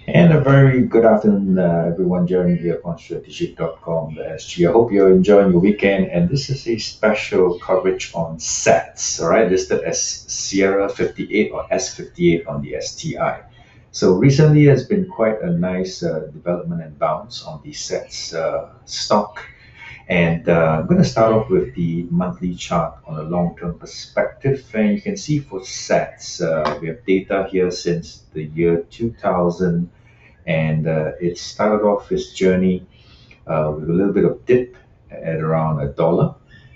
And a very good afternoon, everyone. Jeremy here on strategic.com, the SG. I hope you're enjoying your weekend. And this is a special coverage on SATs, all right, listed as Sierra 58 or S58 on the STI. So recently has been quite a nice development and bounce on the SATs stock. And I'm going to start off with the monthly chart on a long-term perspective. And you can see for SATs, we have data here since the year 2000, and it started off its journey with a little bit of dip at around $1,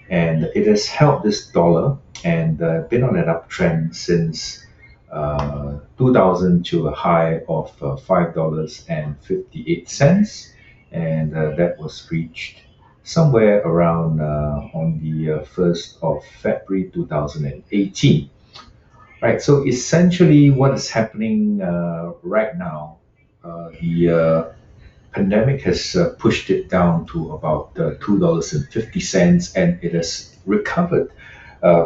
and it has held this dollar and been on an uptrend since 2000 to a high of $5.58, and that was reached somewhere around on the 1st of February 2018. Right, so essentially what is happening right now, the pandemic has pushed it down to about $2.50, and it has recovered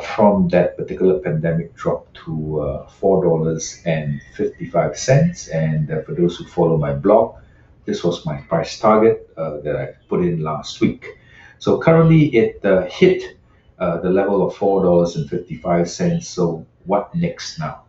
from that particular pandemic drop to $4.55. And for those who follow my blog, this was my price target that I put in last week. So currently it hit the level of $4.55. So what next now?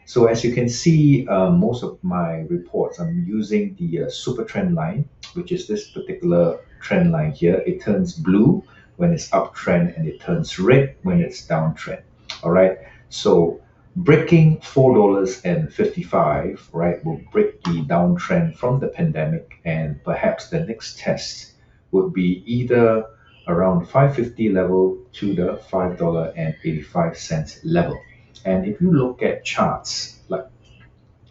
So as you can see, most of my reports, I'm using the super trend line, which is this particular trend line here. It turns blue when it's uptrend and it turns red when it's downtrend. All right. So breaking $4.55, right, will break the downtrend from the pandemic, and perhaps the next test would be either around 550 level to the $5.85 level. And if you look at charts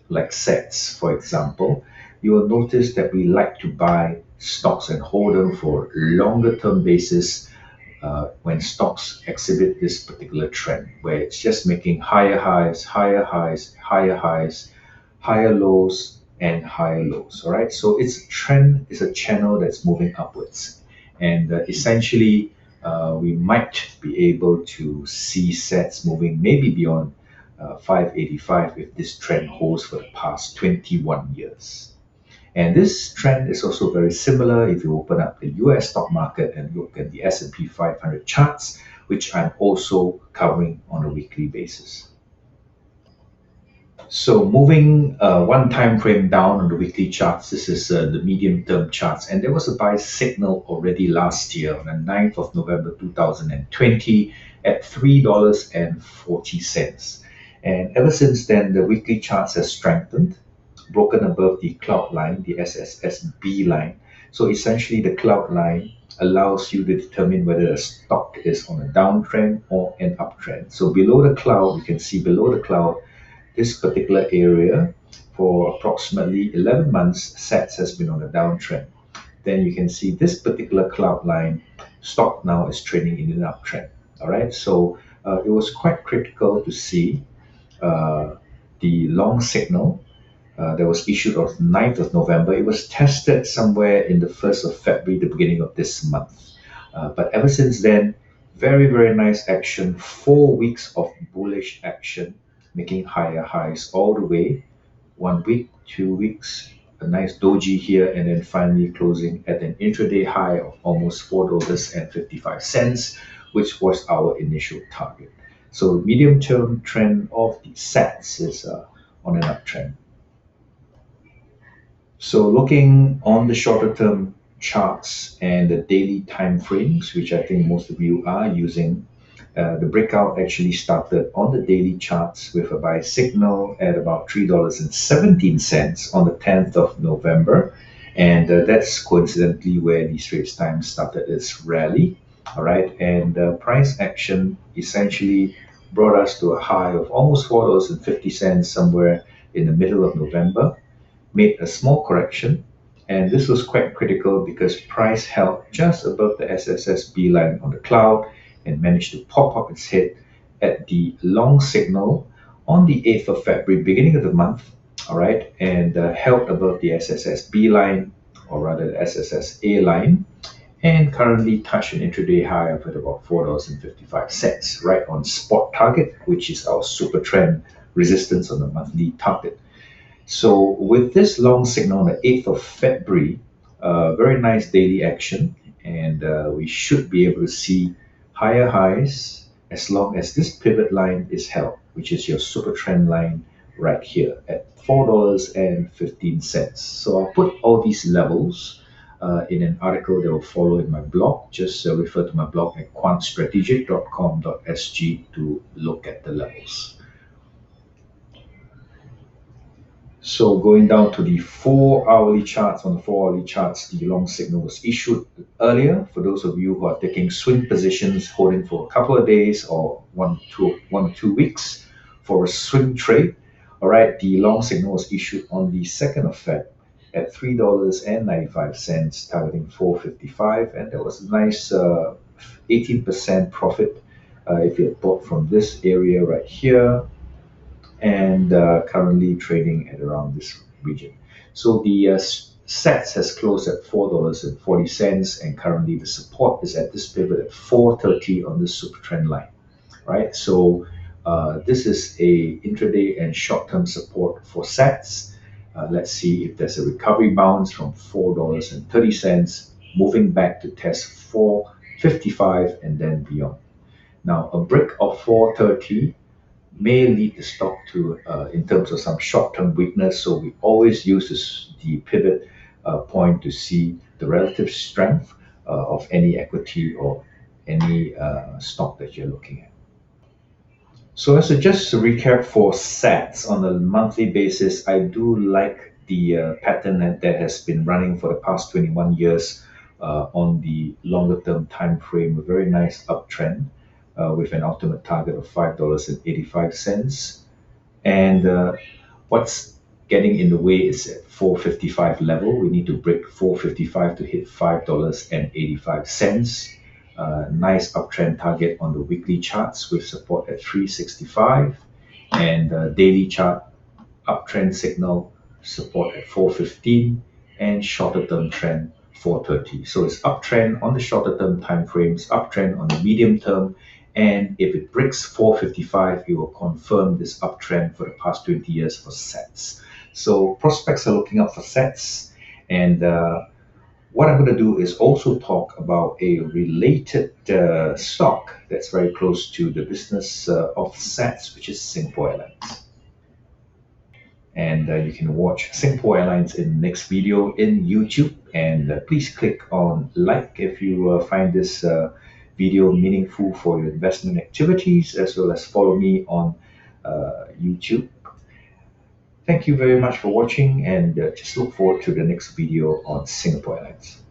like sets, for example, you will notice that we like to buy stocks and hold them for longer term basis when stocks exhibit this particular trend, where it's just making higher highs, higher highs, higher highs, higher lows, and higher lows. All right, so it's a trend, it's a channel that's moving upwards, and essentially we might be able to see sets moving maybe beyond 585 if this trend holds for the past 21 years. And this trend is also very similar if you open up the US stock market and look at the S&P 500 charts, which I'm also covering on a weekly basis. So moving one time frame down on the weekly charts, this is the medium term charts. And there was a buy signal already last year on the 9th of November 2020 at $3.40. And ever since then, the weekly charts have strengthened, broken above the cloud line, the SSSB line. So essentially, the cloud line allows you to determine whether a stock is on a downtrend or an uptrend. So below the cloud, you can see below the cloud, this particular area for approximately 11 months, SATS has been on a downtrend. Then you can see this particular cloud line, stock now is trading in an uptrend. All right, so it was quite critical to see uh, the long signal that was issued on 9th of November. It was tested somewhere in the 1st of February, the beginning of this month. But ever since then, very, very nice action. 4 weeks of bullish action, making higher highs all the way. 1 week, 2 weeks, a nice doji here, and then finally closing at an intraday high of almost $4.55, which was our initial target. So medium term trend of the SATs is on an uptrend. So looking on the shorter term charts and the daily time frames, which I think most of you are using, the breakout actually started on the daily charts with a buy signal at about $3.17 on the 10th of November. And that's coincidentally where the Straits Times started its rally. All right. And price action essentially brought us to a high of almost $4.50 somewhere in the middle of November, made a small correction, and this was quite critical because price held just above the SSSB line on the cloud and managed to pop up its head at the long signal on the 8th of February, beginning of the month, all right, and held above the SSSB line, or rather the SSSA line, and currently touched an intraday high of at about $4.55, right on spot target, which is our super trend resistance on the monthly target. So with this long signal on the 8th of February, very nice daily action, and we should be able to see higher highs as long as this pivot line is held, which is your super trend line right here at $4.15. So I'll put all these levels in an article that will follow in my blog. Just refer to my blog at quantstrategic.com.sg to look at the levels. So going down to the 4 hourly charts, on the 4 hourly charts, the long signal was issued earlier. For those of you who are taking swing positions, holding for a couple of days or 1 or 2 weeks for a swing trade, all right, the long signal was issued on the 2nd of Feb at $3.95, targeting 455, and there was a nice 18% profit if you had bought from this area right here, and currently trading at around this region. So the SATS has closed at $4.40, and currently the support is at this pivot at 430 on the super trend line, right? So this is a intraday and short-term support for SATS. Let's see if there's a recovery bounce from $4.30, moving back to test 455 and then beyond. Now, a break of 430 may lead the stock to, in terms of some short-term weakness. So we always use the pivot point to see the relative strength of any equity or any stock that you're looking at. So as a just to recap for SATs on a monthly basis, I do like the pattern that has been running for the past 21 years on the longer term time frame, a very nice uptrend with an ultimate target of $5.85. And what's getting in the way is at 455 level. We need to break 455 to hit $5.85. Nice uptrend target on the weekly charts with support at 365, and daily chart uptrend signal support at 415, and shorter term trend 430. So it's uptrend on the shorter term time frames, uptrend on the medium term, and if it breaks 455, it will confirm this uptrend for the past 20 years for SATs. So prospects are looking up for SATs, and what I'm going to do is also talk about a related stock that's very close to the business of SATs, which is Singapore Airlines. And you can watch Singapore Airlines in the next video in YouTube. And please click on like if you find this video meaningful for your investment activities, as well as follow me on YouTube. Thank you very much for watching, and just look forward to the next video on Singapore Airlines.